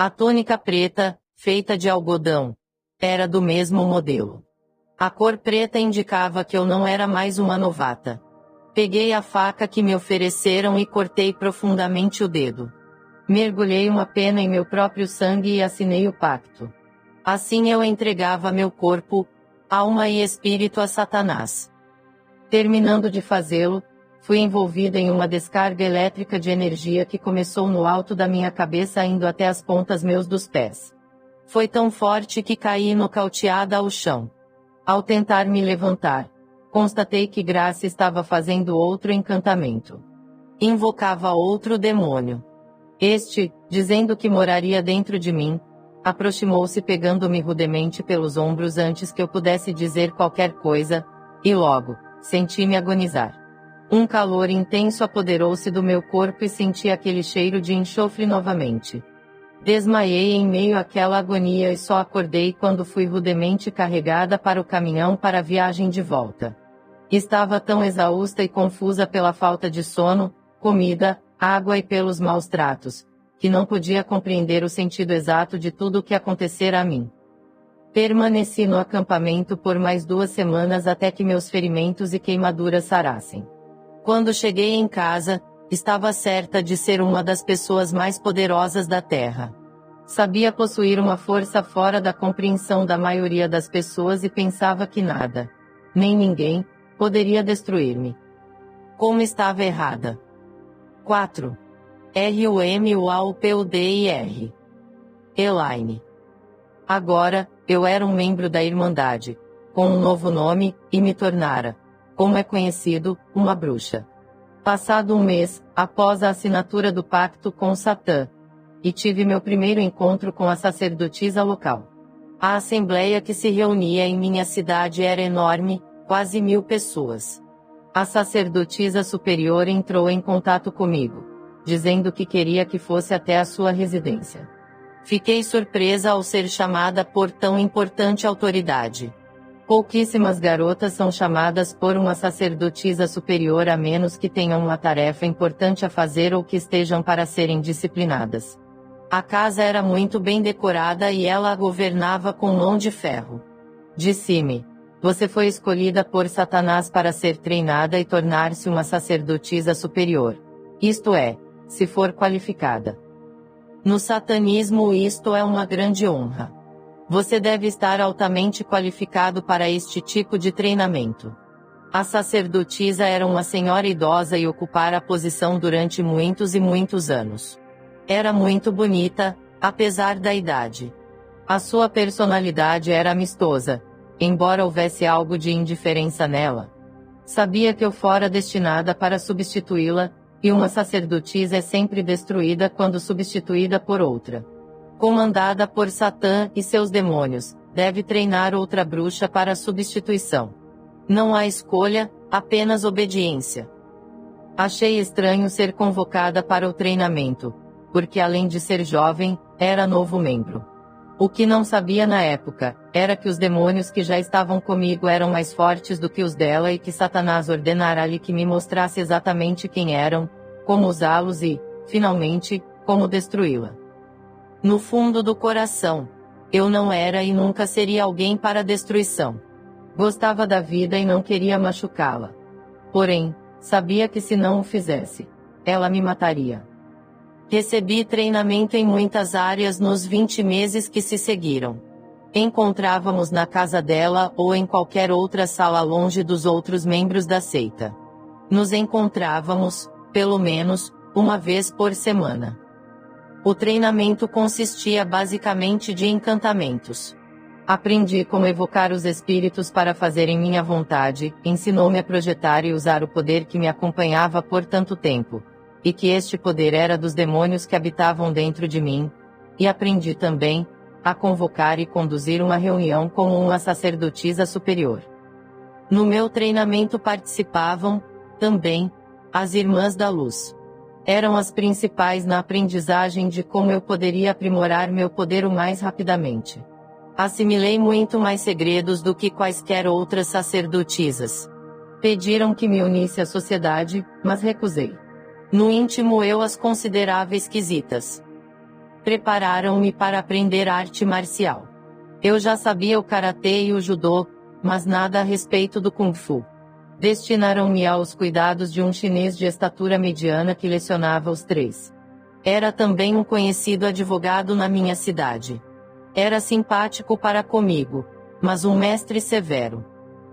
A túnica preta, feita de algodão, era do mesmo modelo. A cor preta indicava que eu não era mais uma novata. Peguei a faca que me ofereceram e cortei profundamente o dedo. Mergulhei uma pena em meu próprio sangue e assinei o pacto. Assim eu entregava meu corpo, alma e espírito a Satanás. Terminando de fazê-lo, fui envolvida em uma descarga elétrica de energia que começou no alto da minha cabeça indo até as pontas meus dos pés. Foi tão forte que caí nocauteada ao chão. Ao tentar me levantar, constatei que Graça estava fazendo outro encantamento. Invocava outro demônio. Este, dizendo que moraria dentro de mim, aproximou-se pegando-me rudemente pelos ombros antes que eu pudesse dizer qualquer coisa, e logo, senti-me agonizar. Um calor intenso apoderou-se do meu corpo e senti aquele cheiro de enxofre novamente. Desmaiei em meio àquela agonia e só acordei quando fui rudemente carregada para o caminhão para a viagem de volta. Estava tão exausta e confusa pela falta de sono, comida, água e pelos maus tratos, que não podia compreender o sentido exato de tudo o que acontecera a mim. Permaneci no acampamento por mais 2 semanas até que meus ferimentos e queimaduras sarassem. Quando cheguei em casa, estava certa de ser uma das pessoas mais poderosas da Terra. Sabia possuir uma força fora da compreensão da maioria das pessoas e pensava que nada, nem ninguém, poderia destruir-me. Como estava errada. 4. RUMUAUPUDIR. Elaine. Agora, eu era um membro da Irmandade, com um novo nome, e me tornara, como é conhecido, uma bruxa. Passado um mês, após a assinatura do pacto com Satã, e tive meu primeiro encontro com a sacerdotisa local. A assembleia que se reunia em minha cidade era enorme, quase 1000 pessoas. A sacerdotisa superior entrou em contato comigo, dizendo que queria que fosse até a sua residência. Fiquei surpresa ao ser chamada por tão importante autoridade. Pouquíssimas garotas são chamadas por uma sacerdotisa superior a menos que tenham uma tarefa importante a fazer ou que estejam para serem disciplinadas. A casa era muito bem decorada e ela a governava com mão de ferro. Disse-me: você foi escolhida por Satanás para ser treinada e tornar-se uma sacerdotisa superior. Isto é, se for qualificada. No satanismo isto é uma grande honra. Você deve estar altamente qualificado para este tipo de treinamento. A sacerdotisa era uma senhora idosa e ocupara a posição durante muitos e muitos anos. Era muito bonita, apesar da idade. A sua personalidade era amistosa, embora houvesse algo de indiferença nela. Sabia que eu fora destinada para substituí-la, e uma sacerdotisa é sempre destruída quando substituída por outra. Comandada por Satã e seus demônios, deve treinar outra bruxa para a substituição. Não há escolha, apenas obediência. Achei estranho ser convocada para o treinamento, porque além de ser jovem, era novo membro. O que não sabia na época, era que os demônios que já estavam comigo eram mais fortes do que os dela e que Satanás ordenara-lhe que me mostrasse exatamente quem eram, como usá-los e, finalmente, como destruí-la. No fundo do coração, eu não era e nunca seria alguém para destruição. Gostava da vida e não queria machucá-la. Porém, sabia que se não o fizesse, ela me mataria. Recebi treinamento em muitas áreas nos 20 meses que se seguiram. Encontrávamos na casa dela ou em qualquer outra sala longe dos outros membros da seita. Nos encontrávamos, pelo menos, uma vez por semana. O treinamento consistia basicamente de encantamentos. Aprendi como evocar os espíritos para fazerem minha vontade, ensinou-me a projetar e usar o poder que me acompanhava por tanto tempo, e que este poder era dos demônios que habitavam dentro de mim, e aprendi também a convocar e conduzir uma reunião como uma sacerdotisa superior. No meu treinamento participavam, também, as Irmãs da Luz. Eram as principais na aprendizagem de como eu poderia aprimorar meu poder o mais rapidamente. Assimilei muito mais segredos do que quaisquer outras sacerdotisas. Pediram que me unisse à sociedade, mas recusei. No íntimo eu as considerava esquisitas. Prepararam-me para aprender arte marcial. Eu já sabia o karatê e o judô, mas nada a respeito do kung fu. Destinaram-me aos cuidados de um chinês de estatura mediana que lecionava os três. Era também um conhecido advogado na minha cidade. Era simpático para comigo, mas um mestre severo.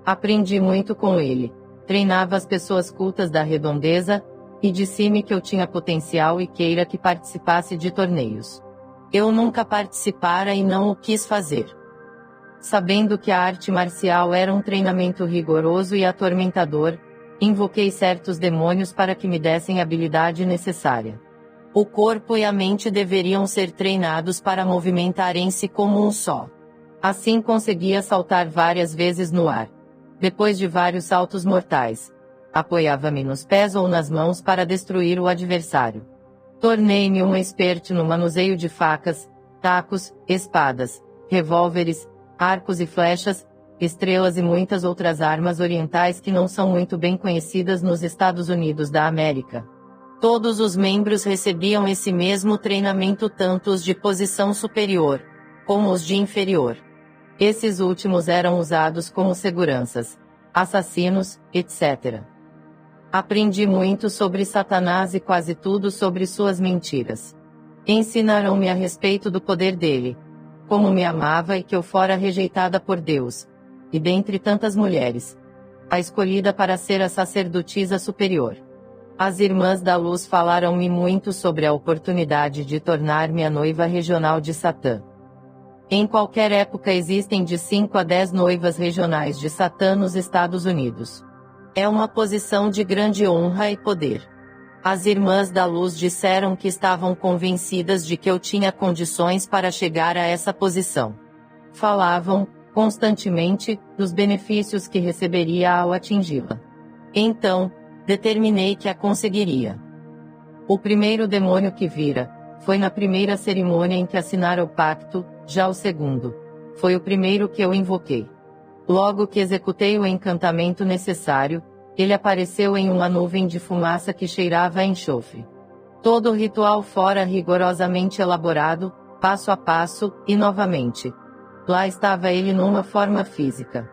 Aprendi muito com ele. Treinava as pessoas cultas da redondeza, e disse-me que eu tinha potencial e queira que participasse de torneios. Eu nunca participara e não o quis fazer. Sabendo que a arte marcial era um treinamento rigoroso e atormentador, invoquei certos demônios para que me dessem a habilidade necessária. O corpo e a mente deveriam ser treinados para movimentarem-se como um só. Assim conseguia saltar várias vezes no ar. Depois de vários saltos mortais, apoiava-me nos pés ou nas mãos para destruir o adversário. Tornei-me um expert no manuseio de facas, tacos, espadas, revólveres, arcos e flechas, estrelas e muitas outras armas orientais que não são muito bem conhecidas nos Estados Unidos da América. Todos os membros recebiam esse mesmo treinamento, tanto os de posição superior, como os de inferior. Esses últimos eram usados como seguranças, assassinos, etc. Aprendi muito sobre Satanás e quase tudo sobre suas mentiras. Ensinaram-me a respeito do poder dele, como me amava e que eu fora rejeitada por Deus, e dentre tantas mulheres, a escolhida para ser a sacerdotisa superior. As irmãs da luz falaram-me muito sobre a oportunidade de tornar-me a noiva regional de Satã. Em qualquer época existem de 5 a 10 noivas regionais de Satã nos Estados Unidos. É uma posição de grande honra e poder. As irmãs da luz disseram que estavam convencidas de que eu tinha condições para chegar a essa posição. Falavam, constantemente, dos benefícios que receberia ao atingi-la. Então, determinei que a conseguiria. O primeiro demônio que vira, foi na primeira cerimônia em que assinara o pacto, já o segundo, foi o primeiro que eu invoquei. Logo que executei o encantamento necessário, ele apareceu em uma nuvem de fumaça que cheirava a enxofre. Todo o ritual fora rigorosamente elaborado, passo a passo, e novamente. Lá estava ele numa forma física.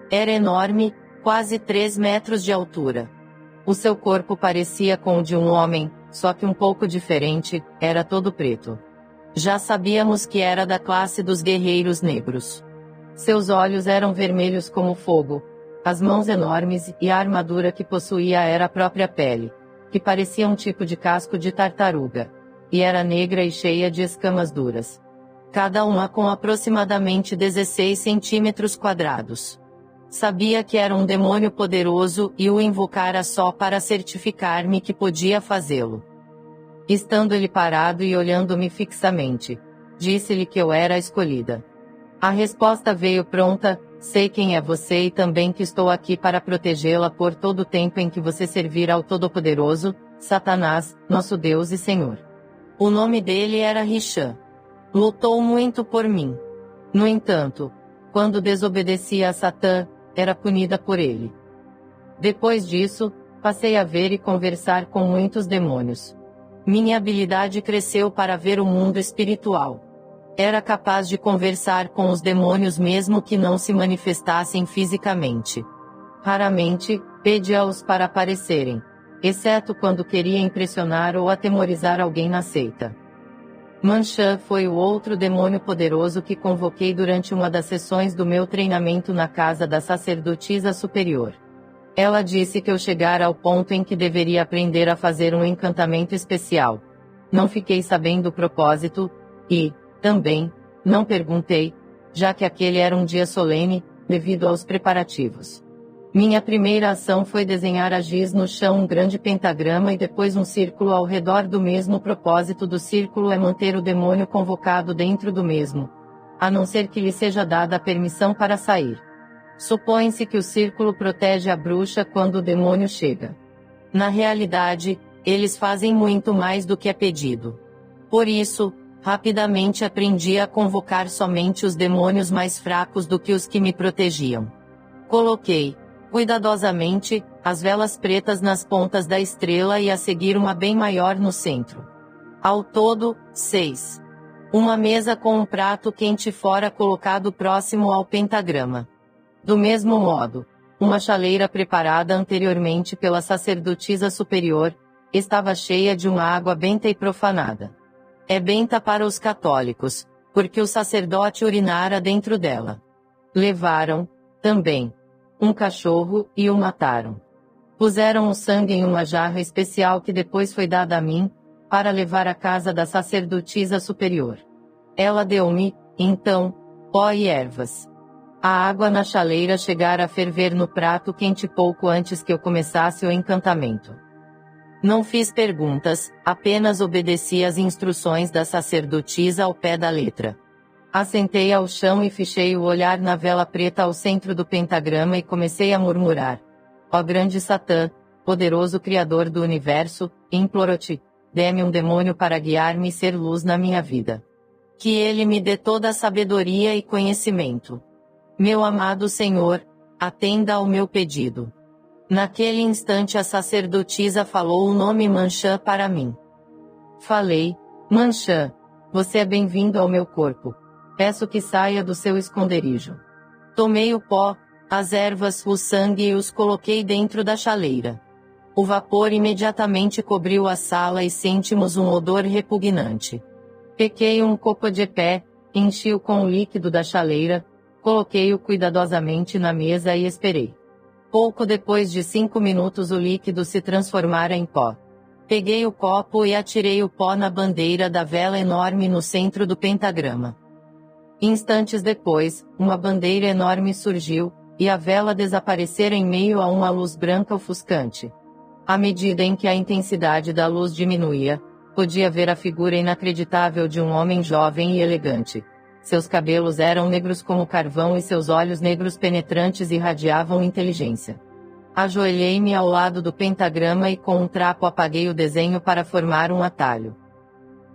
Era enorme, quase 3 metros de altura. O seu corpo parecia com o de um homem, só que um pouco diferente, era todo preto. Já sabíamos que era da classe dos guerreiros negros. Seus olhos eram vermelhos como fogo, as mãos enormes e a armadura que possuía era a própria pele, que parecia um tipo de casco de tartaruga, e era negra e cheia de escamas duras. Cada uma com aproximadamente 16 centímetros quadrados. Sabia que era um demônio poderoso e o invocara só para certificar-me que podia fazê-lo. Estando ele parado e olhando-me fixamente, disse-lhe que eu era a escolhida. A resposta veio pronta: sei quem é você e também que estou aqui para protegê-la por todo o tempo em que você servir ao Todo-Poderoso, Satanás, nosso Deus e Senhor. O nome dele era Risham. Lutou muito por mim. No entanto, quando desobedecia a Satã, era punida por ele. Depois disso, passei a ver e conversar com muitos demônios. Minha habilidade cresceu para ver o mundo espiritual. Era capaz de conversar com os demônios mesmo que não se manifestassem fisicamente. Raramente, pedia-os para aparecerem, exceto quando queria impressionar ou atemorizar alguém na seita. Manshan foi o outro demônio poderoso que convoquei durante uma das sessões do meu treinamento na casa da sacerdotisa superior. Ela disse que eu chegara ao ponto em que deveria aprender a fazer um encantamento especial. Não fiquei sabendo o propósito, e, também, não perguntei, já que aquele era um dia solene, devido aos preparativos. Minha primeira ação foi desenhar a giz no chão um grande pentagrama e depois um círculo ao redor do mesmo. O propósito do círculo é manter o demônio convocado dentro do mesmo, a não ser que lhe seja dada a permissão para sair. Supõe-se que o círculo protege a bruxa quando o demônio chega. Na realidade, eles fazem muito mais do que é pedido. Por isso, rapidamente aprendi a convocar somente os demônios mais fracos do que os que me protegiam. Coloquei, cuidadosamente, as velas pretas nas pontas da estrela e a seguir uma bem maior no centro. Ao todo, 6. Uma mesa com um prato quente fora colocado próximo ao pentagrama. Do mesmo modo, uma chaleira preparada anteriormente pela sacerdotisa superior, estava cheia de uma água benta e profanada. É benta para os católicos, porque o sacerdote urinara dentro dela. Levaram, também, um cachorro e o mataram. Puseram o sangue em uma jarra especial que depois foi dada a mim, para levar à casa da sacerdotisa superior. Ela deu-me, então, pó e ervas. A água na chaleira chegara a ferver no prato quente pouco antes que eu começasse o encantamento. Não fiz perguntas, apenas obedeci às instruções da sacerdotisa ao pé da letra. Assentei ao chão e fichei o olhar na vela preta ao centro do pentagrama e comecei a murmurar: ó grande Satã, poderoso Criador do Universo, imploro-te, dê-me um demônio para guiar-me e ser luz na minha vida. Que ele me dê toda a sabedoria e conhecimento. Meu amado Senhor, atenda ao meu pedido. Naquele instante a sacerdotisa falou o nome Manchã para mim. Falei: Manchã, você é bem-vindo ao meu corpo. Peço que saia do seu esconderijo. Tomei o pó, as ervas, o sangue e os coloquei dentro da chaleira. O vapor imediatamente cobriu a sala e sentimos um odor repugnante. Peguei um copo de pé, enchi-o com o líquido da chaleira, coloquei-o cuidadosamente na mesa e esperei. Pouco depois de 5 minutos o líquido se transformara em pó. Peguei o copo e atirei o pó na bandeira da vela enorme no centro do pentagrama. Instantes depois, uma bandeira enorme surgiu, e a vela desaparecera em meio a uma luz branca ofuscante. À medida em que a intensidade da luz diminuía, podia ver a figura inacreditável de um homem jovem e elegante. Seus cabelos eram negros como carvão e seus olhos negros penetrantes irradiavam inteligência. Ajoelhei-me ao lado do pentagrama e com um trapo apaguei o desenho para formar um atalho.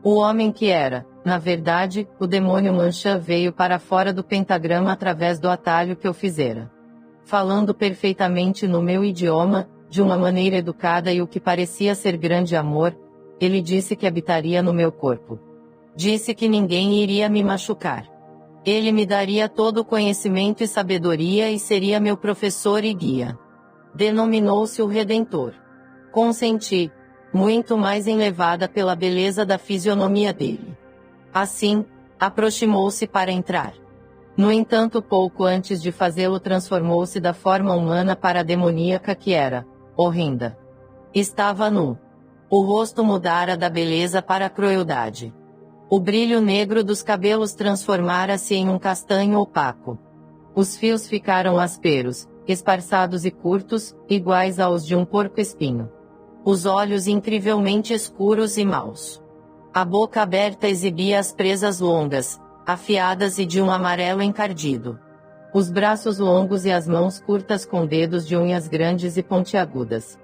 O homem que era, na verdade, o demônio Manchã veio para fora do pentagrama através do atalho que eu fizera. Falando perfeitamente no meu idioma, de uma maneira educada e o que parecia ser grande amor, ele disse que habitaria no meu corpo. Disse que ninguém iria me machucar. Ele me daria todo o conhecimento e sabedoria e seria meu professor e guia. Denominou-se o Redentor. Consenti, muito mais enlevada pela beleza da fisionomia dele. Assim, aproximou-se para entrar. No entanto, pouco antes de fazê-lo transformou-se da forma humana para a demoníaca que era, horrenda. Estava nu. O rosto mudara da beleza para a crueldade. O brilho negro dos cabelos transformara-se em um castanho opaco. Os fios ficaram ásperos, esparçados e curtos, iguais aos de um porco-espinho. Os olhos incrivelmente escuros e maus. A boca aberta exibia as presas longas, afiadas e de um amarelo encardido. Os braços longos e as mãos curtas com dedos de unhas grandes e pontiagudas.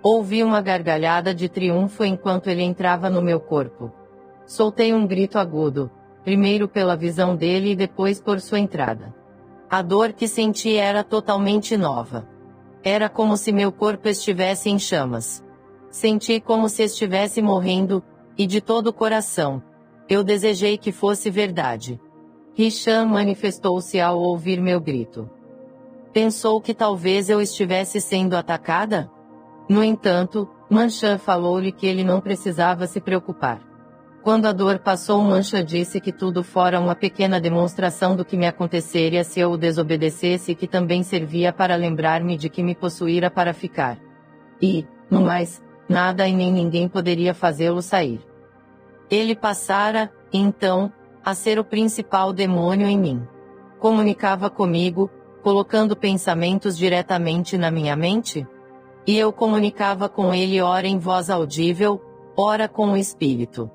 Ouvi uma gargalhada de triunfo enquanto ele entrava no meu corpo. Soltei um grito agudo, primeiro pela visão dele e depois por sua entrada. A dor que senti era totalmente nova. Era como se meu corpo estivesse em chamas. Senti como se estivesse morrendo, e de todo o coração, eu desejei que fosse verdade. Hisham manifestou-se ao ouvir meu grito. Pensou que talvez eu estivesse sendo atacada? No entanto, Manchã falou-lhe que ele não precisava se preocupar. Quando a dor passou, Manchã disse que tudo fora uma pequena demonstração do que me aconteceria se eu o desobedecesse e que também servia para lembrar-me de que me possuíra para ficar. E, no mais, nada e nem ninguém poderia fazê-lo sair. Ele passara, então, a ser o principal demônio em mim. Comunicava comigo, colocando pensamentos diretamente na minha mente? E eu comunicava com ele ora em voz audível, ora com o espírito.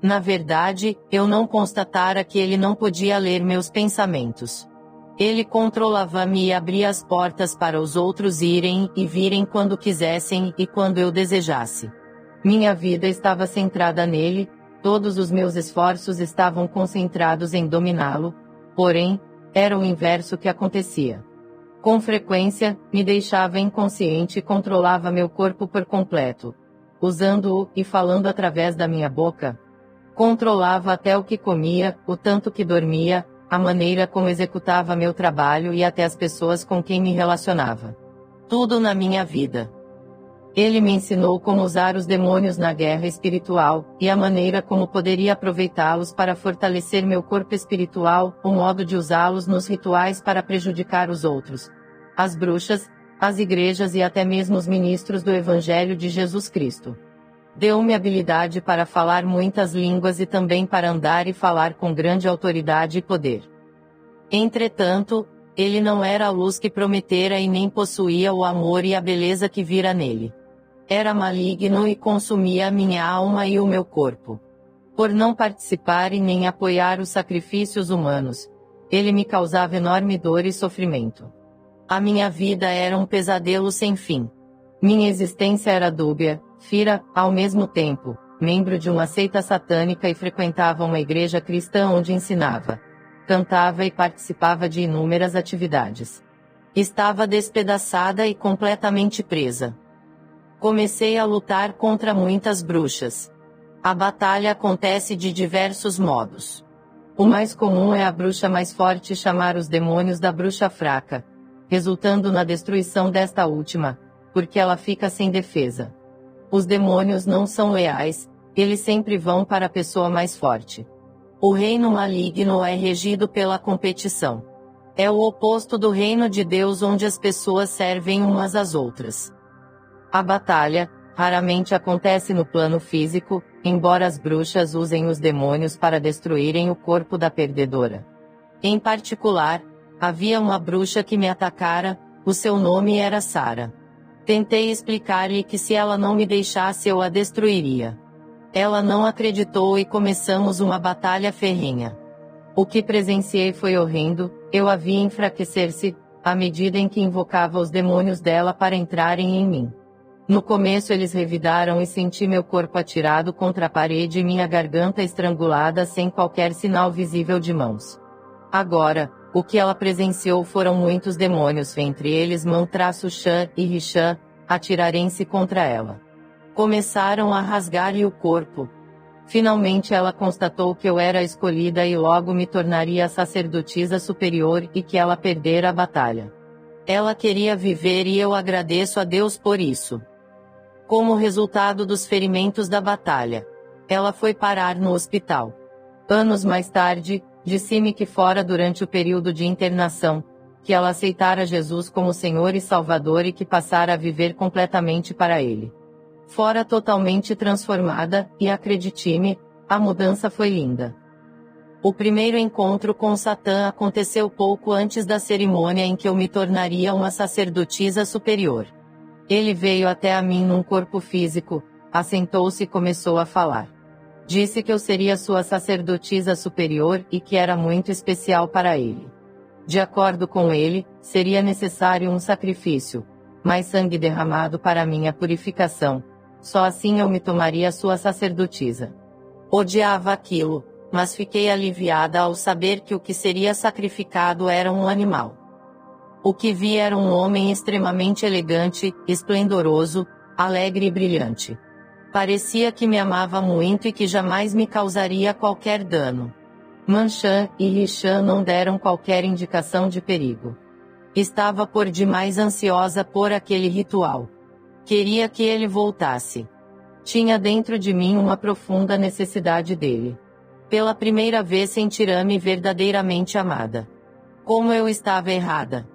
Na verdade, eu não constatara que ele não podia ler meus pensamentos. Ele controlava-me e abria as portas para os outros irem e virem quando quisessem e quando eu desejasse. Minha vida estava centrada nele, todos os meus esforços estavam concentrados em dominá-lo, porém, era o inverso que acontecia. Com frequência, me deixava inconsciente e controlava meu corpo por completo. Usando-o e falando através da minha boca. Controlava até o que comia, o tanto que dormia, a maneira como executava meu trabalho e até as pessoas com quem me relacionava. Tudo na minha vida. Ele me ensinou como usar os demônios na guerra espiritual, e a maneira como poderia aproveitá-los para fortalecer meu corpo espiritual, o modo de usá-los nos rituais para prejudicar os outros. As bruxas, as igrejas e até mesmo os ministros do Evangelho de Jesus Cristo. Deu-me habilidade para falar muitas línguas e também para andar e falar com grande autoridade e poder. Entretanto, ele não era a luz que prometera e nem possuía o amor e a beleza que vira nele. Era maligno e consumia a minha alma e o meu corpo. Por não participar e nem apoiar os sacrifícios humanos, ele me causava enorme dor e sofrimento. A minha vida era um pesadelo sem fim. Minha existência era dúbia, fira, ao mesmo tempo, membro de uma seita satânica e frequentava uma igreja cristã onde ensinava, cantava e participava de inúmeras atividades. Estava despedaçada e completamente presa. Comecei a lutar contra muitas bruxas. A batalha acontece de diversos modos. O mais comum é a bruxa mais forte chamar os demônios da bruxa fraca, resultando na destruição desta última, porque ela fica sem defesa. Os demônios não são leais, eles sempre vão para a pessoa mais forte. O reino maligno é regido pela competição. É o oposto do reino de Deus, onde as pessoas servem umas às outras. A batalha raramente acontece no plano físico, embora as bruxas usem os demônios para destruírem o corpo da perdedora. Em particular, havia uma bruxa que me atacara, o seu nome era Sara. Tentei explicar-lhe que se ela não me deixasse eu a destruiria. Ela não acreditou e começamos uma batalha ferrenha. O que presenciei foi horrendo, eu a vi enfraquecer-se, à medida em que invocava os demônios dela para entrarem em mim. No começo eles revidaram e senti meu corpo atirado contra a parede e minha garganta estrangulada sem qualquer sinal visível de mãos. Agora, o que ela presenciou foram muitos demônios, entre eles Mão-Chan e Richan, atirarem-se contra ela. Começaram a rasgar-lhe o corpo. Finalmente ela constatou que eu era a escolhida e logo me tornaria a sacerdotisa superior e que ela perdera a batalha. Ela queria viver e eu agradeço a Deus por isso. Como resultado dos ferimentos da batalha, ela foi parar no hospital. Anos mais tarde, disse-me que fora durante o período de internação, que ela aceitara Jesus como Senhor e Salvador e que passara a viver completamente para Ele. Fora totalmente transformada, e acredite-me, a mudança foi linda. O primeiro encontro com Satã aconteceu pouco antes da cerimônia em que eu me tornaria uma sacerdotisa superior. Ele veio até a mim num corpo físico, assentou-se e começou a falar. Disse que eu seria sua sacerdotisa superior e que era muito especial para ele. De acordo com ele, seria necessário um sacrifício, mais sangue derramado para minha purificação. Só assim eu me tomaria sua sacerdotisa. Odiava aquilo, mas fiquei aliviada ao saber que o que seria sacrificado era um animal. O que vi era um homem extremamente elegante, esplendoroso, alegre e brilhante. Parecia que me amava muito e que jamais me causaria qualquer dano. Mão-Chan e Richan não deram qualquer indicação de perigo. Estava por demais ansiosa por aquele ritual. Queria que ele voltasse. Tinha dentro de mim uma profunda necessidade dele. Pela primeira vez sentirá-me verdadeiramente amada. Como eu estava errada.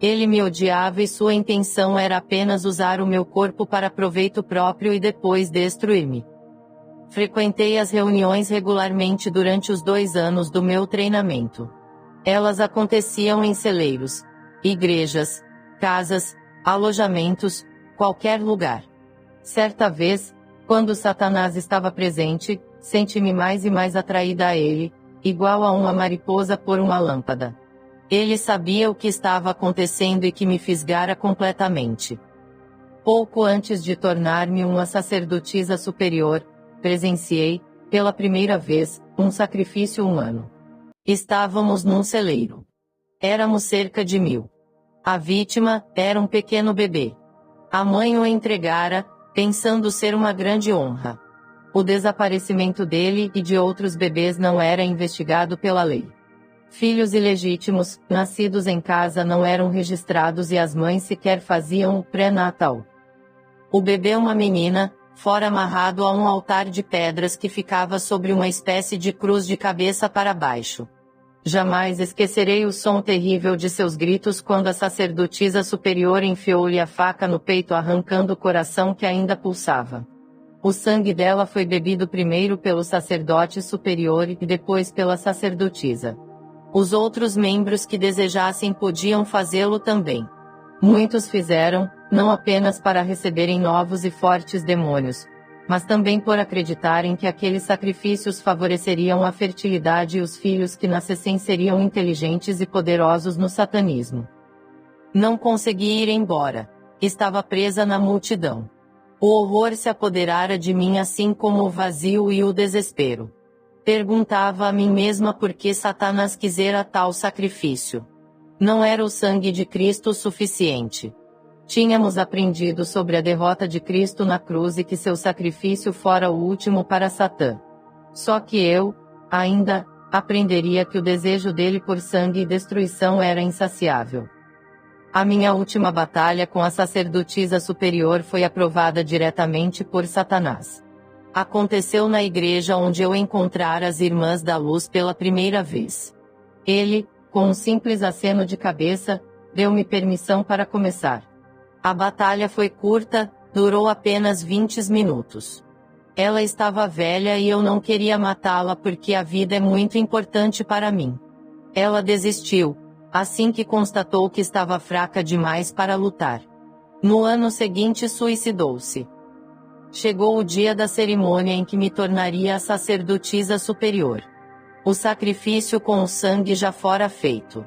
Ele me odiava e sua intenção era apenas usar o meu corpo para proveito próprio e depois destruir-me. Frequentei as reuniões regularmente durante os 2 anos do meu treinamento. Elas aconteciam em celeiros, igrejas, casas, alojamentos, qualquer lugar. Certa vez, quando Satanás estava presente, senti-me mais e mais atraída a ele, igual a uma mariposa por uma lâmpada. Ele sabia o que estava acontecendo e que me fisgara completamente. Pouco antes de tornar-me uma sacerdotisa superior, presenciei, pela primeira vez, um sacrifício humano. Estávamos num celeiro. Éramos cerca de 1000. A vítima era um pequeno bebê. A mãe o entregara, pensando ser uma grande honra. O desaparecimento dele e de outros bebês não era investigado pela lei. Filhos ilegítimos, nascidos em casa, não eram registrados e as mães sequer faziam o pré-natal. O bebê, uma menina, fora amarrado a um altar de pedras que ficava sobre uma espécie de cruz de cabeça para baixo. Jamais esquecerei o som terrível de seus gritos quando a sacerdotisa superior enfiou-lhe a faca no peito, arrancando o coração que ainda pulsava. O sangue dela foi bebido primeiro pelo sacerdote superior e depois pela sacerdotisa. Os outros membros que desejassem podiam fazê-lo também. Muitos fizeram, não apenas para receberem novos e fortes demônios, mas também por acreditarem que aqueles sacrifícios favoreceriam a fertilidade e os filhos que nascessem seriam inteligentes e poderosos no satanismo. Não consegui ir embora. Estava presa na multidão. O horror se apoderara de mim, assim como o vazio e o desespero. Perguntava a mim mesma por que Satanás quisera tal sacrifício. Não era o sangue de Cristo o suficiente. Tínhamos aprendido sobre a derrota de Cristo na cruz e que seu sacrifício fora o último para Satã. Só que eu, ainda, aprenderia que o desejo dele por sangue e destruição era insaciável. A minha última batalha com a sacerdotisa superior foi aprovada diretamente por Satanás. Aconteceu na igreja onde eu encontrara as Irmãs da Luz pela primeira vez. Ele, com um simples aceno de cabeça, deu-me permissão para começar. A batalha foi curta, durou apenas 20 minutos. Ela estava velha e eu não queria matá-la porque a vida é muito importante para mim. Ela desistiu, assim que constatou que estava fraca demais para lutar. No ano seguinte suicidou-se. Chegou o dia da cerimônia em que me tornaria a sacerdotisa superior. O sacrifício com o sangue já fora feito.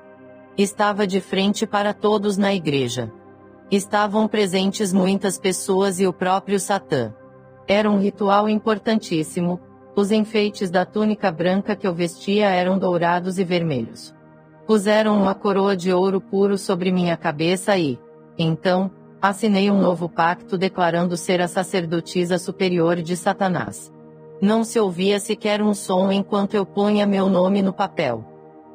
Estava de frente para todos na igreja. Estavam presentes muitas pessoas e o próprio Satã. Era um ritual importantíssimo. Os enfeites da túnica branca que eu vestia eram dourados e vermelhos. Puseram uma coroa de ouro puro sobre minha cabeça e, então, assinei um novo pacto declarando ser a sacerdotisa superior de Satanás. Não se ouvia sequer um som enquanto eu punha meu nome no papel.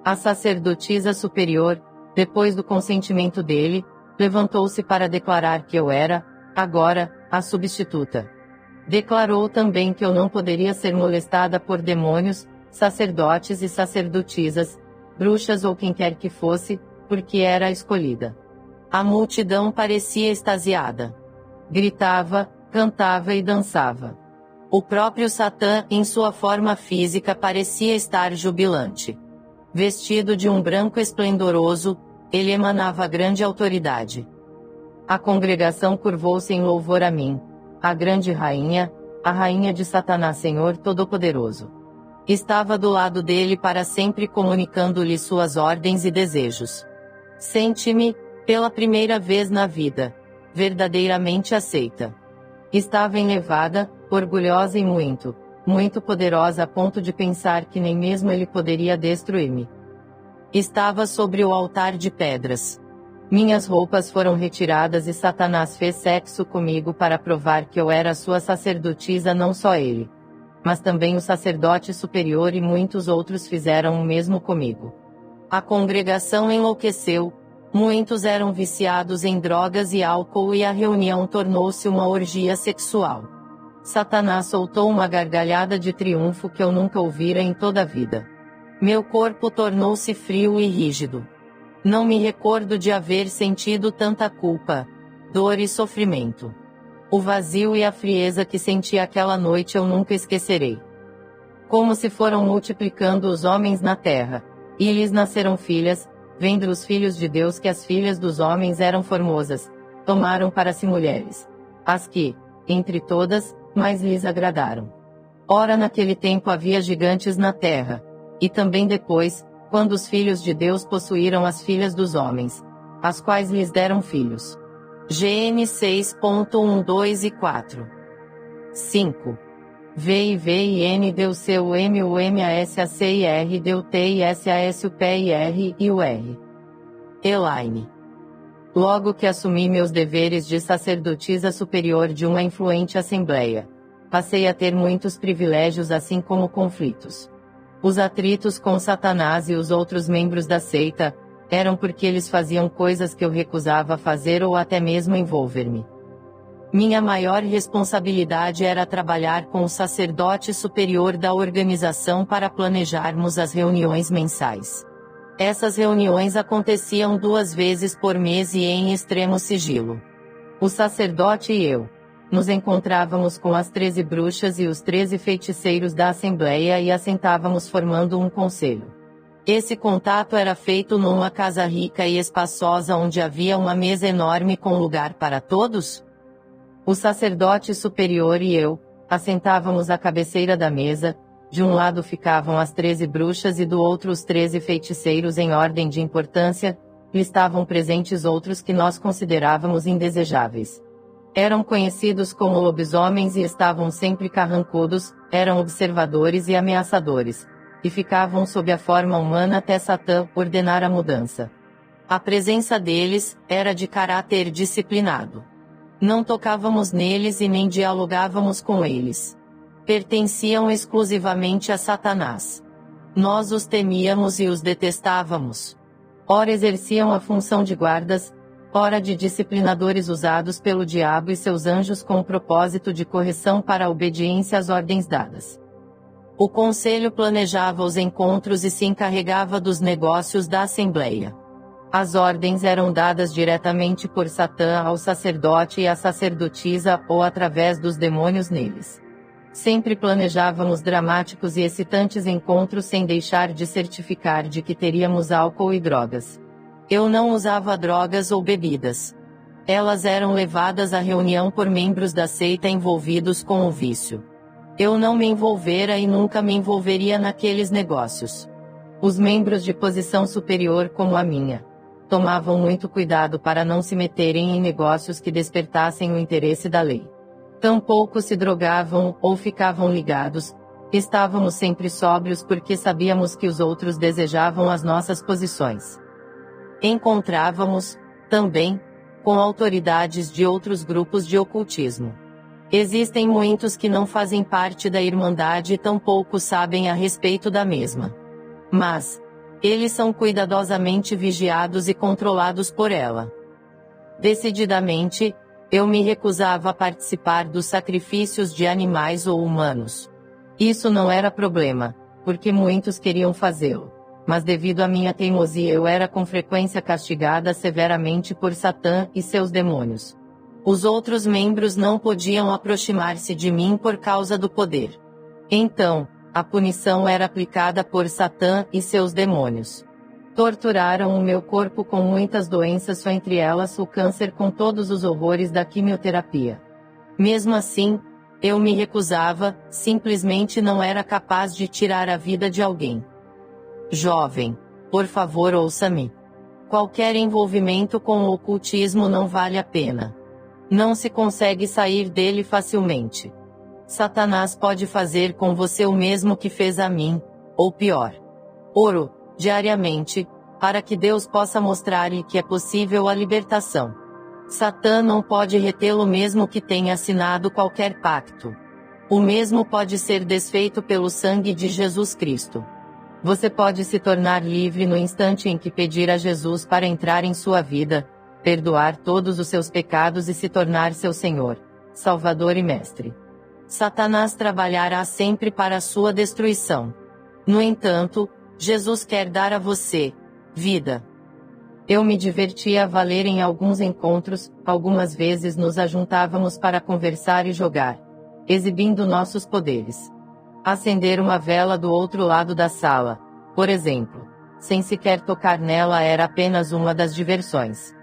A sacerdotisa superior, depois do consentimento dele, levantou-se para declarar que eu era, agora, a substituta. Declarou também que eu não poderia ser molestada por demônios, sacerdotes e sacerdotisas, bruxas ou quem quer que fosse, porque era a escolhida. A multidão parecia extasiada. Gritava, cantava e dançava. O próprio Satã, em sua forma física, parecia estar jubilante. Vestido de um branco esplendoroso, ele emanava grande autoridade. A congregação curvou-se em louvor a mim, a grande rainha, a rainha de Satanás, Senhor Todo-Poderoso. Estava do lado dele para sempre, comunicando-lhe suas ordens e desejos. Sente-me, pela primeira vez na vida, verdadeiramente aceita. Estava enlevada, orgulhosa e muito, muito poderosa a ponto de pensar que nem mesmo ele poderia destruir-me. Estava sobre o altar de pedras. Minhas roupas foram retiradas e Satanás fez sexo comigo para provar que eu era sua sacerdotisa, não só ele, mas também o sacerdote superior, e muitos outros fizeram o mesmo comigo. A congregação enlouqueceu, muitos eram viciados em drogas e álcool e a reunião tornou-se uma orgia sexual. Satanás soltou uma gargalhada de triunfo que eu nunca ouvira em toda a vida. Meu corpo tornou-se frio e rígido. Não me recordo de haver sentido tanta culpa, dor e sofrimento. O vazio e a frieza que senti aquela noite eu nunca esquecerei. Como se foram multiplicando os homens na terra, e lhes nasceram filhas, vendo os filhos de Deus que as filhas dos homens eram formosas, tomaram para si mulheres, as que, entre todas, mais lhes agradaram. Ora, naquele tempo havia gigantes na terra, e também depois, quando os filhos de Deus possuíram as filhas dos homens, as quais lhes deram filhos. GN 6.1, 2 e 4. 5. V e V e N deu C o M o M a S a C e R deu T e S a S o P e R e o R. Elaine. Logo que assumi meus deveres de sacerdotisa superior de uma influente assembleia, passei a ter muitos privilégios assim como conflitos. Os atritos com Satanás e os outros membros da seita eram porque eles faziam coisas que eu recusava fazer ou até mesmo envolver-me. Minha maior responsabilidade era trabalhar com o sacerdote superior da organização para planejarmos as reuniões mensais. Essas reuniões aconteciam 2 vezes por mês e em extremo sigilo. O sacerdote e eu nos encontrávamos com as 13 bruxas e os 13 feiticeiros da Assembleia e assentávamos formando um conselho. Esse contato era feito numa casa rica e espaçosa onde havia uma mesa enorme com lugar para todos. O sacerdote superior e eu assentávamos à cabeceira da mesa. De um lado ficavam as 13 bruxas e do outro os 13 feiticeiros em ordem de importância, e estavam presentes outros que nós considerávamos indesejáveis. Eram conhecidos como lobisomens e estavam sempre carrancudos, eram observadores e ameaçadores, e ficavam sob a forma humana até Satã ordenar a mudança. A presença deles era de caráter disciplinado. Não tocávamos neles e nem dialogávamos com eles. Pertenciam exclusivamente a Satanás. Nós os temíamos e os detestávamos. Ora exerciam a função de guardas, ora de disciplinadores usados pelo diabo e seus anjos com o propósito de correção para a obediência às ordens dadas. O conselho planejava os encontros e se encarregava dos negócios da Assembleia. As ordens eram dadas diretamente por Satã ao sacerdote e à sacerdotisa ou através dos demônios neles. Sempre planejávamos dramáticos e excitantes encontros sem deixar de certificar de que teríamos álcool e drogas. Eu não usava drogas ou bebidas. Elas eram levadas à reunião por membros da seita envolvidos com o vício. Eu não me envolvera e nunca me envolveria naqueles negócios. Os membros de posição superior como a minha tomavam muito cuidado para não se meterem em negócios que despertassem o interesse da lei. Tampouco se drogavam ou ficavam ligados. Estávamos sempre sóbrios porque sabíamos que os outros desejavam as nossas posições. Encontrávamos, também, com autoridades de outros grupos de ocultismo. Existem muitos que não fazem parte da Irmandade e tampouco sabem a respeito da mesma. Mas eles são cuidadosamente vigiados e controlados por ela. Decididamente, eu me recusava a participar dos sacrifícios de animais ou humanos. Isso não era problema, porque muitos queriam fazê-lo. Mas devido à minha teimosia eu era com frequência castigada severamente por Satã e seus demônios. Os outros membros não podiam aproximar-se de mim por causa do poder. Então, a punição era aplicada por Satã e seus demônios. Torturaram o meu corpo com muitas doenças, entre elas o câncer, com todos os horrores da quimioterapia. Mesmo assim, eu me recusava, simplesmente não era capaz de tirar a vida de alguém. Jovem, por favor ouça-me. Qualquer envolvimento com o ocultismo não vale a pena. Não se consegue sair dele facilmente. Satanás pode fazer com você o mesmo que fez a mim, ou pior. Oro, diariamente, para que Deus possa mostrar-lhe que é possível a libertação. Satã não pode retê-lo mesmo que tenha assinado qualquer pacto. O mesmo pode ser desfeito pelo sangue de Jesus Cristo. Você pode se tornar livre no instante em que pedir a Jesus para entrar em sua vida, perdoar todos os seus pecados e se tornar seu Senhor, Salvador e Mestre. Satanás trabalhará sempre para a sua destruição. No entanto, Jesus quer dar a você vida. Eu me divertia a valer em alguns encontros, algumas vezes nos ajuntávamos para conversar e jogar, exibindo nossos poderes. Acender uma vela do outro lado da sala, por exemplo, sem sequer tocar nela, era apenas uma das diversões.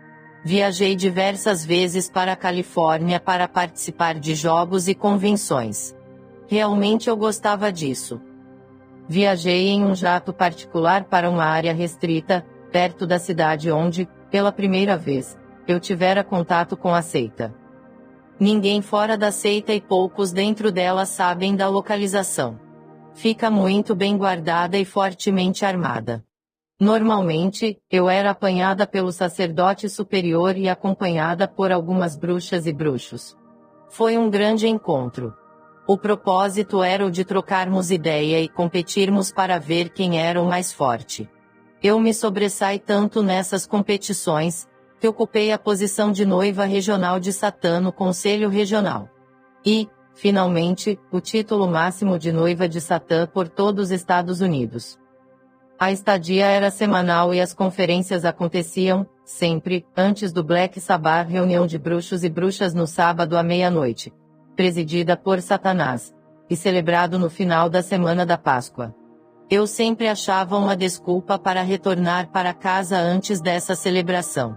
Viajei diversas vezes para a Califórnia para participar de jogos e convenções. Realmente eu gostava disso. Viajei em um jato particular para uma área restrita, perto da cidade onde, pela primeira vez, eu tivera contato com a seita. Ninguém fora da seita e poucos dentro dela sabem da localização. Fica muito bem guardada e fortemente armada. Normalmente, eu era apanhada pelo sacerdote superior e acompanhada por algumas bruxas e bruxos. Foi um grande encontro. O propósito era o de trocarmos ideia e competirmos para ver quem era o mais forte. Eu me sobressaí tanto nessas competições, que ocupei a posição de noiva regional de Satã no Conselho Regional. E, finalmente, o título máximo de noiva de Satã por todos os Estados Unidos. A estadia era semanal e as conferências aconteciam, sempre, antes do Black Sabbath, reunião de bruxos e bruxas no sábado à meia-noite, presidida por Satanás, e celebrado no final da semana da Páscoa. Eu sempre achava uma desculpa para retornar para casa antes dessa celebração.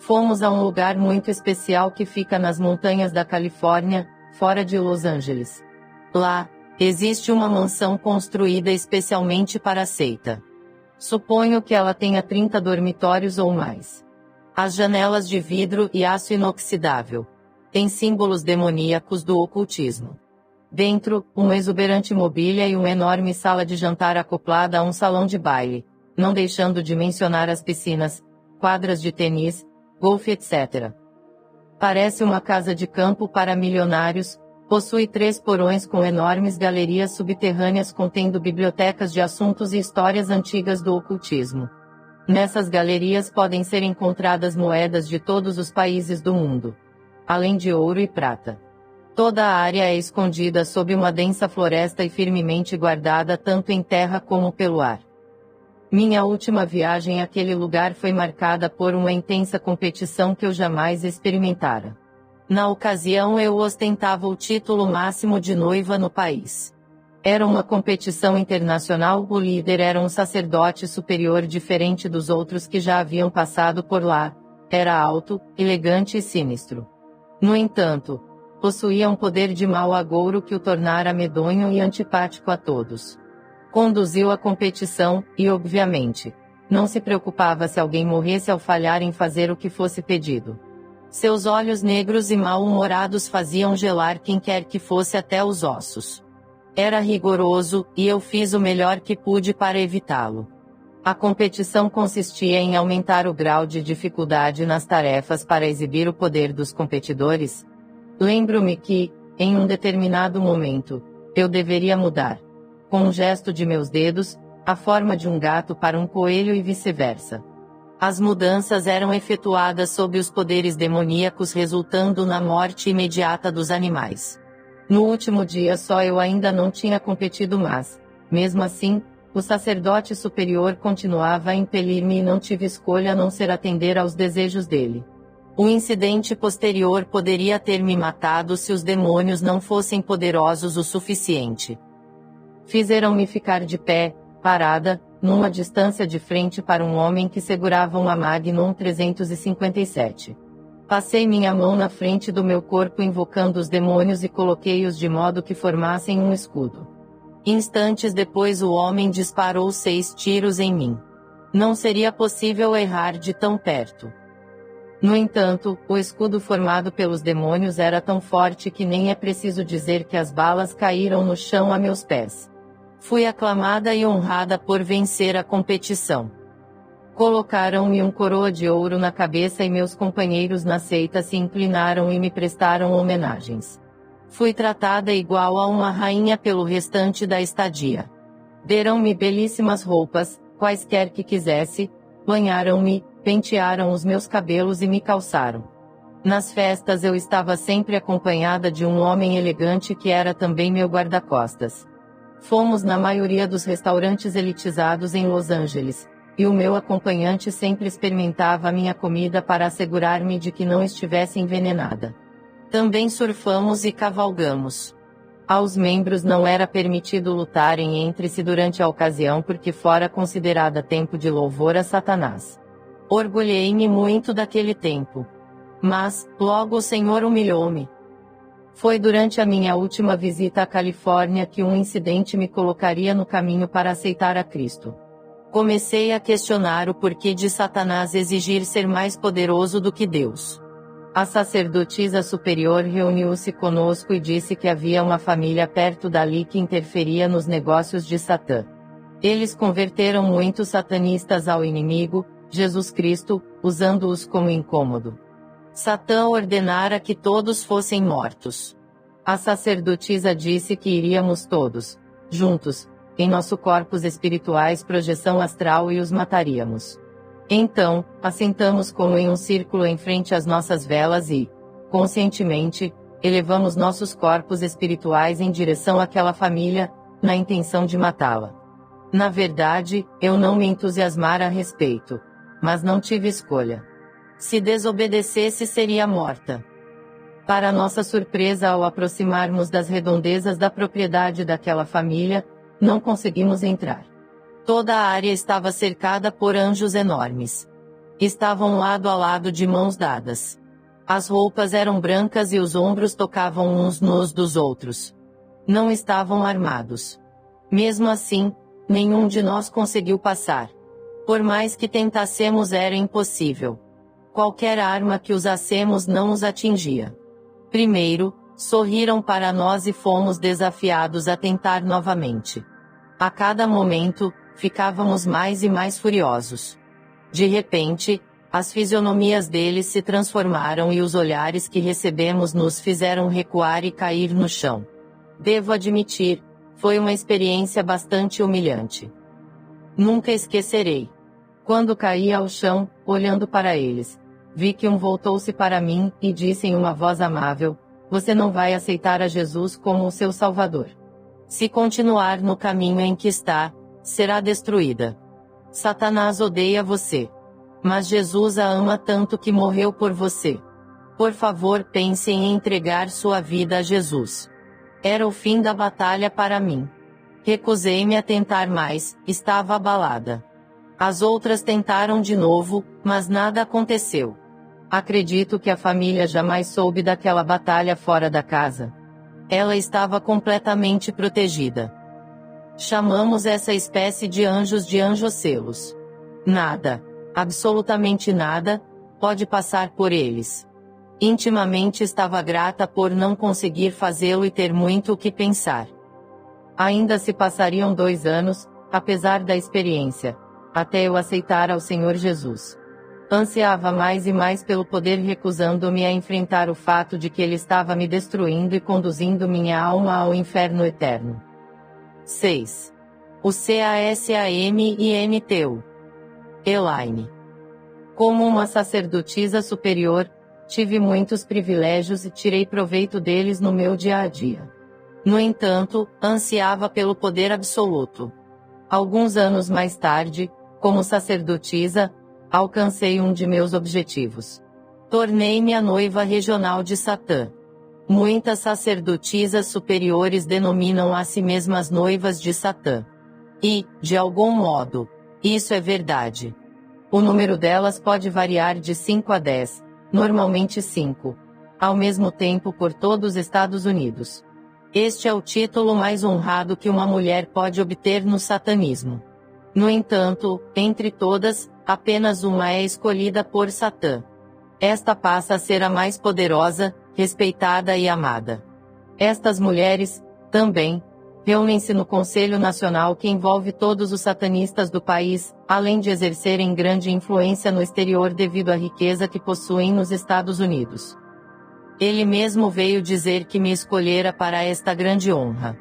Fomos a um lugar muito especial que fica nas montanhas da Califórnia, fora de Los Angeles. Lá, existe uma mansão construída especialmente para a seita. Suponho que ela tenha 30 dormitórios ou mais. As janelas de vidro e aço inoxidável. Tem símbolos demoníacos do ocultismo. Dentro, uma exuberante mobília e uma enorme sala de jantar acoplada a um salão de baile, não deixando de mencionar as piscinas, quadras de tênis, golfe, etc. Parece uma casa de campo para milionários, possui 3 porões com enormes galerias subterrâneas contendo bibliotecas de assuntos e histórias antigas do ocultismo. Nessas galerias podem ser encontradas moedas de todos os países do mundo, além de ouro e prata. Toda a área é escondida sob uma densa floresta e firmemente guardada tanto em terra como pelo ar. Minha última viagem àquele lugar foi marcada por uma intensa competição que eu jamais experimentara. Na ocasião eu ostentava o título máximo de noiva no país. Era uma competição internacional, o líder era um sacerdote superior diferente dos outros que já haviam passado por lá, era alto, elegante e sinistro. No entanto, possuía um poder de mau agouro que o tornara medonho e antipático a todos. Conduziu a competição, e obviamente, não se preocupava se alguém morresse ao falhar em fazer o que fosse pedido. Seus olhos negros e mal-humorados faziam gelar quem quer que fosse até os ossos. Era rigoroso, e eu fiz o melhor que pude para evitá-lo. A competição consistia em aumentar o grau de dificuldade nas tarefas para exibir o poder dos competidores. Lembro-me que, em um determinado momento, eu deveria mudar, com um gesto de meus dedos, a forma de um gato para um coelho e vice-versa. As mudanças eram efetuadas sob os poderes demoníacos, resultando na morte imediata dos animais. No último dia só eu ainda não tinha competido, mas, mesmo assim, o sacerdote superior continuava a impelir-me e não tive escolha a não ser atender aos desejos dele. O incidente posterior poderia ter me matado se os demônios não fossem poderosos o suficiente. Fizeram-me ficar de pé, parada, numa distância de frente para um homem que segurava uma Magnum 357. Passei minha mão na frente do meu corpo invocando os demônios e coloquei-os de modo que formassem um escudo. Instantes depois o homem disparou 6 tiros em mim. Não seria possível errar de tão perto. No entanto, o escudo formado pelos demônios era tão forte que nem é preciso dizer que as balas caíram no chão a meus pés. Fui aclamada e honrada por vencer a competição. Colocaram-me um coroa de ouro na cabeça e meus companheiros na seita se inclinaram e me prestaram homenagens. Fui tratada igual a uma rainha pelo restante da estadia. Deram-me belíssimas roupas, quaisquer que quisesse, banharam-me, pentearam os meus cabelos e me calçaram. Nas festas eu estava sempre acompanhada de um homem elegante que era também meu guarda-costas. Fomos na maioria dos restaurantes elitizados em Los Angeles, e o meu acompanhante sempre experimentava a minha comida para assegurar-me de que não estivesse envenenada. Também surfamos e cavalgamos. Aos membros não era permitido lutarem entre si durante a ocasião porque fora considerada tempo de louvor a Satanás. Orgulhei-me muito daquele tempo. Mas, logo o Senhor humilhou-me. Foi durante a minha última visita à Califórnia que um incidente me colocaria no caminho para aceitar a Cristo. Comecei a questionar o porquê de Satanás exigir ser mais poderoso do que Deus. A sacerdotisa superior reuniu-se conosco e disse que havia uma família perto dali que interferia nos negócios de Satã. Eles converteram muitos satanistas ao inimigo, Jesus Cristo, usando-os como incômodo. Satã ordenara que todos fossem mortos. A sacerdotisa disse que iríamos todos, juntos, em nosso corpos espirituais projeção astral e os mataríamos. Então, assentamos como em um círculo em frente às nossas velas e, conscientemente, elevamos nossos corpos espirituais em direção àquela família, na intenção de matá-la. Na verdade, eu não me entusiasmara a respeito, mas não tive escolha. Se desobedecesse, seria morta. Para nossa surpresa, ao aproximarmos das redondezas da propriedade daquela família, não conseguimos entrar. Toda a área estava cercada por anjos enormes. Estavam lado a lado de mãos dadas. As roupas eram brancas e os ombros tocavam uns nos dos outros. Não estavam armados. Mesmo assim, nenhum de nós conseguiu passar. Por mais que tentássemos, era impossível. Qualquer arma que usássemos não os atingia. Primeiro, sorriram para nós e fomos desafiados a tentar novamente. A cada momento, ficávamos mais e mais furiosos. De repente, as fisionomias deles se transformaram e os olhares que recebemos nos fizeram recuar e cair no chão. Devo admitir, foi uma experiência bastante humilhante. Nunca esquecerei. Quando caí ao chão, olhando para eles, vi que um voltou-se para mim e disse em uma voz amável: "Você não vai aceitar a Jesus como o seu Salvador. Se continuar no caminho em que está, será destruída. Satanás odeia você. Mas Jesus a ama tanto que morreu por você. Por favor, pense em entregar sua vida a Jesus." Era o fim da batalha para mim. Recusei-me a tentar mais, estava abalada. As outras tentaram de novo, mas nada aconteceu. Acredito que a família jamais soube daquela batalha fora da casa. Ela estava completamente protegida. Chamamos essa espécie de anjos de anjocelos. Nada, absolutamente nada, pode passar por eles. Intimamente estava grata por não conseguir fazê-lo e ter muito o que pensar. Ainda se passariam 2 anos, apesar da experiência, até eu aceitar ao Senhor Jesus. Ansiava mais e mais pelo poder, recusando-me a enfrentar o fato de que ele estava me destruindo e conduzindo minha alma ao inferno eterno. 6. O CASAMINTU. Elaine. Como uma sacerdotisa superior, tive muitos privilégios e tirei proveito deles no meu dia a dia. No entanto, ansiava pelo poder absoluto. Alguns anos mais tarde, como sacerdotisa, alcancei um de meus objetivos. Tornei-me a noiva regional de Satã. Muitas sacerdotisas superiores denominam a si mesmas noivas de Satã. E, de algum modo, isso é verdade. O número delas pode variar de 5 a 10, normalmente 5, ao mesmo tempo por todos os Estados Unidos. Este é o título mais honrado que uma mulher pode obter no satanismo. No entanto, entre todas, apenas uma é escolhida por Satã. Esta passa a ser a mais poderosa, respeitada e amada. Estas mulheres, também, reúnem-se no Conselho Nacional que envolve todos os satanistas do país, além de exercerem grande influência no exterior devido à riqueza que possuem nos Estados Unidos. Ele mesmo veio dizer que me escolhera para esta grande honra.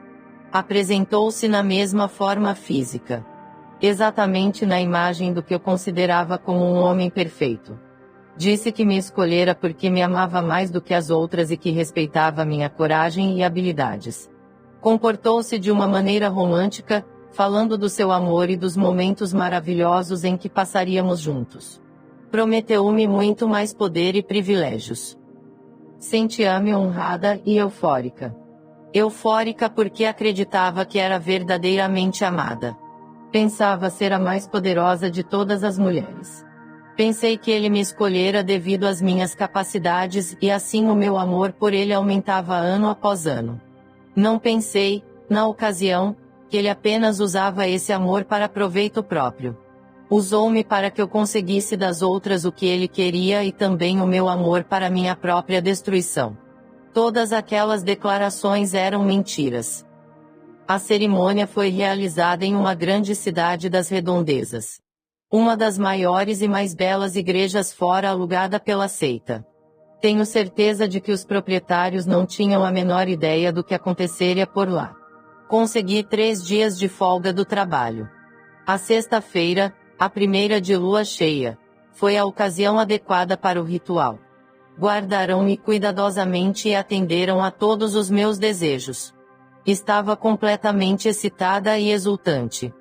Apresentou-se na mesma forma física. Exatamente na imagem do que eu considerava como um homem perfeito. Disse que me escolhera porque me amava mais do que as outras e que respeitava minha coragem e habilidades. Comportou-se de uma maneira romântica, falando do seu amor e dos momentos maravilhosos em que passaríamos juntos. Prometeu-me muito mais poder e privilégios. Sentia-me honrada e eufórica. Eufórica porque acreditava que era verdadeiramente amada. Pensava ser a mais poderosa de todas as mulheres. Pensei que ele me escolhera devido às minhas capacidades e assim o meu amor por ele aumentava ano após ano. Não pensei, na ocasião, que ele apenas usava esse amor para proveito próprio. Usou-me para que eu conseguisse das outras o que ele queria e também o meu amor para minha própria destruição. Todas aquelas declarações eram mentiras. A cerimônia foi realizada em uma grande cidade das redondezas. Uma das maiores e mais belas igrejas fora alugada pela seita. Tenho certeza de que os proprietários não tinham a menor ideia do que aconteceria por lá. Consegui 3 dias de folga do trabalho. A sexta-feira, a primeira de lua cheia, foi a ocasião adequada para o ritual. Guardaram-me cuidadosamente e atenderam a todos os meus desejos. Estava completamente excitada e exultante.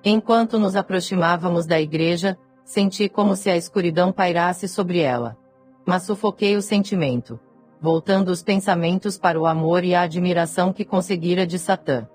Enquanto nos aproximávamos da igreja, senti como se a escuridão pairasse sobre ela. Mas sufoquei o sentimento, voltando os pensamentos para o amor e a admiração que conseguira de Satã.